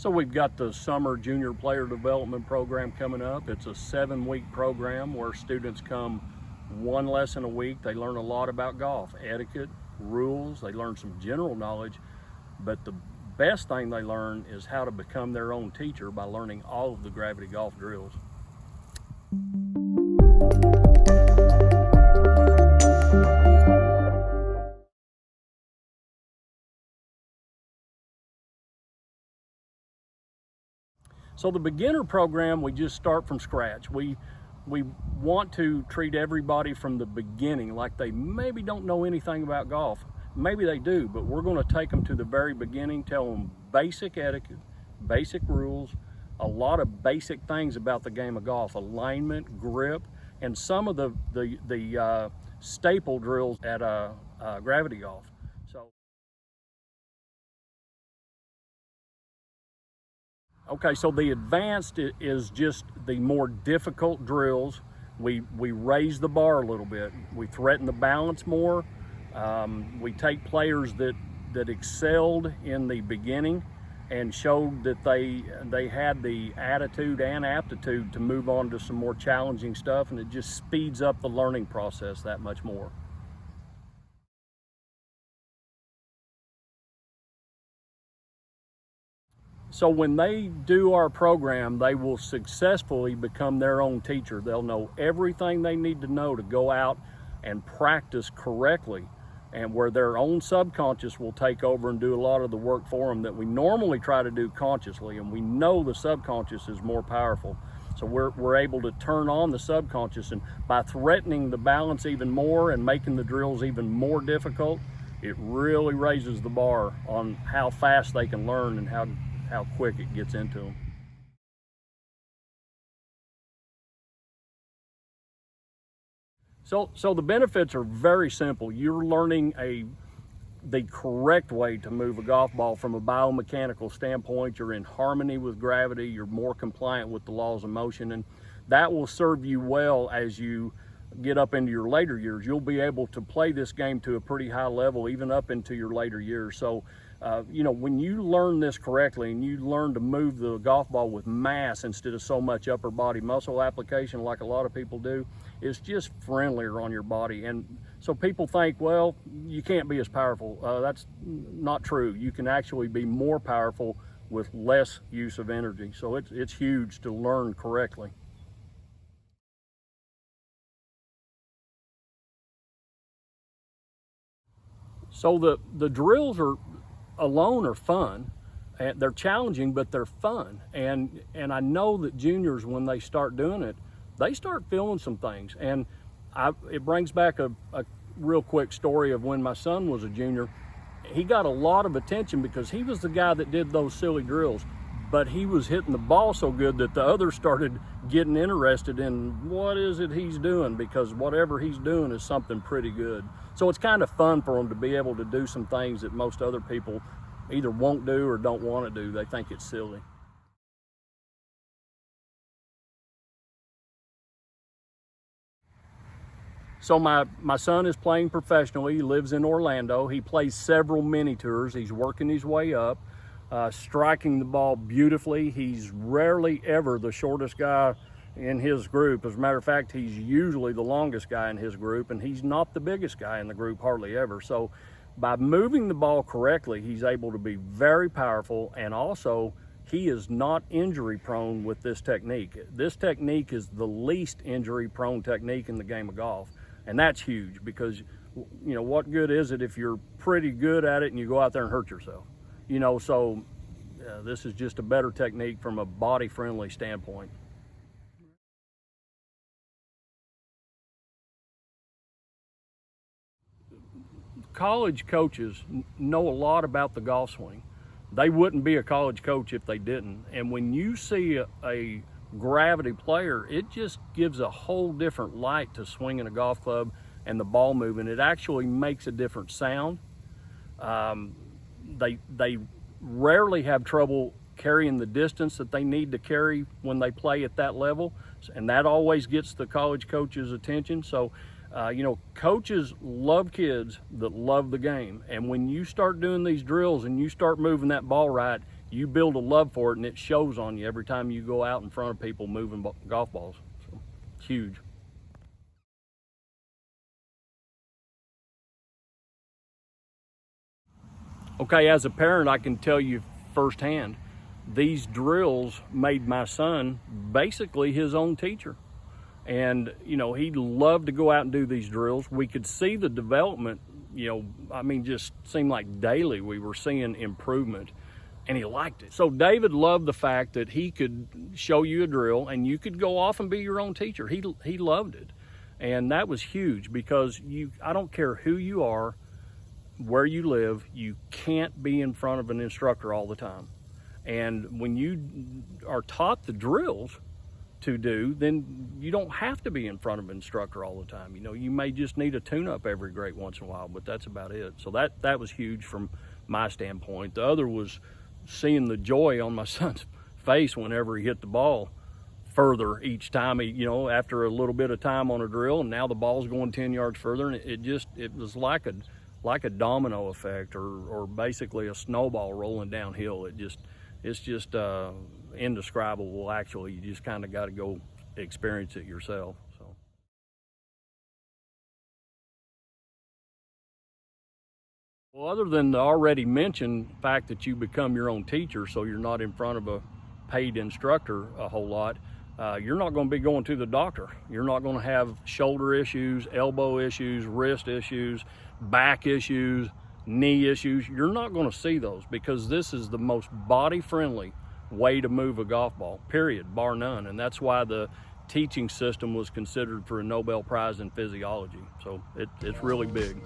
So we've got the Summer Junior Player Development Program coming up. It's a 7-week program where students come one lesson a week. They learn a lot about golf, etiquette, rules, they learn some general knowledge, but the best thing they learn is how to become their own teacher by learning all of the Gravity Golf drills. So the beginner program, we just start from scratch. We want to treat everybody from the beginning like they maybe don't know anything about golf. Maybe they do, but we're going to take them to the very beginning, tell them basic etiquette, basic rules, a lot of basic things about the game of golf, alignment, grip, and some of the staple drills at Gravity Golf. Okay, so the advanced is just the more difficult drills. We raise the bar a little bit. We threaten the balance more. We take players that excelled in the beginning and showed that they had the attitude and aptitude to move on to some more challenging stuff, and it just speeds up the learning process that much more. So when they do our program, they will successfully become their own teacher. They'll know everything they need to know to go out and practice correctly, and where their own subconscious will take over and do a lot of the work for them that we normally try to do consciously, and we know the subconscious is more powerful. So we're able to turn on the subconscious, and by threatening the balance even more and making the drills even more difficult, it really raises the bar on how fast they can learn and how quick it gets into them. So the benefits are very simple. You're learning the correct way to move a golf ball from a biomechanical standpoint. You're in harmony with gravity. You're more compliant with the laws of motion, and that will serve you well as you get up into your later years. You'll be able to play this game to a pretty high level even up into your later years. So when you learn this correctly and you learn to move the golf ball with mass instead of so much upper body muscle application like a lot of people do, it's just friendlier on your body. And so people think, well, you can't be as powerful. That's not true. You can actually be more powerful with less use of energy. So it's huge to learn correctly. So the drills alone are fun. And they're challenging, but they're fun. And I know that juniors, when they start doing it, they start feeling some things. And it brings back a real quick story of when my son was a junior. He got a lot of attention because he was the guy that did those silly drills, but he was hitting the ball so good that the others started getting interested in what is it he's doing, because whatever he's doing is something pretty good. So it's kind of fun for him to be able to do some things that most other people either won't do or don't want to do. They think it's silly. So my son is playing professionally. He lives in Orlando. He plays several mini tours. He's working his way up, striking the ball beautifully. He's rarely ever the shortest guy in his group. As a matter of fact, he's usually the longest guy in his group, and he's not the biggest guy in the group hardly ever. So by moving the ball correctly, he's able to be very powerful, and also he is not injury prone with this technique. This technique is the least injury prone technique in the game of golf. And that's huge, because what good is it if you're pretty good at it and you go out there and hurt yourself? So this is just a better technique from a body friendly standpoint. College coaches know a lot about the golf swing. They wouldn't be a college coach if they didn't. And when you see a gravity player, it just gives a whole different light to swinging a golf club and the ball moving. It actually makes a different sound. They rarely have trouble carrying the distance that they need to carry when they play at that level, and that always gets the college coach's attention. So coaches love kids that love the game, and when you start doing these drills and you start moving that ball right, you build a love for it, and it shows on you every time you go out in front of people moving golf balls. So, it's huge. Okay, as a parent, I can tell you firsthand, these drills made my son basically his own teacher. And, you know, he loved to go out and do these drills. We could see the development, you know, I mean, just seemed like daily we were seeing improvement, and he liked it. So David loved the fact that he could show you a drill and you could go off and be your own teacher. He loved it. And that was huge, because I don't care who you are, where you live, you can't be in front of an instructor all the time. And when you are taught the drills to do, then you don't have to be in front of an instructor all the time. You know, you may just need a tune-up every great once in a while, but that's about it. So that was huge from my standpoint. The other was seeing the joy on my son's face whenever he hit the ball further each time. He, you know, after a little bit of time on a drill, and now the ball's going 10 yards further, and it was like a domino effect, or basically a snowball rolling downhill. It's just indescribable, actually. You just kind of got to go experience it yourself. So. Well, other than the already mentioned fact that you become your own teacher, so you're not in front of a paid instructor a whole lot, you're not going to be going to the doctor. You're not going to have shoulder issues, elbow issues, wrist issues, back issues, knee issues. You're not going to see those, because this is the most body-friendly way to move a golf ball, period, bar none. And that's why the teaching system was considered for a Nobel Prize in physiology. So it's really big.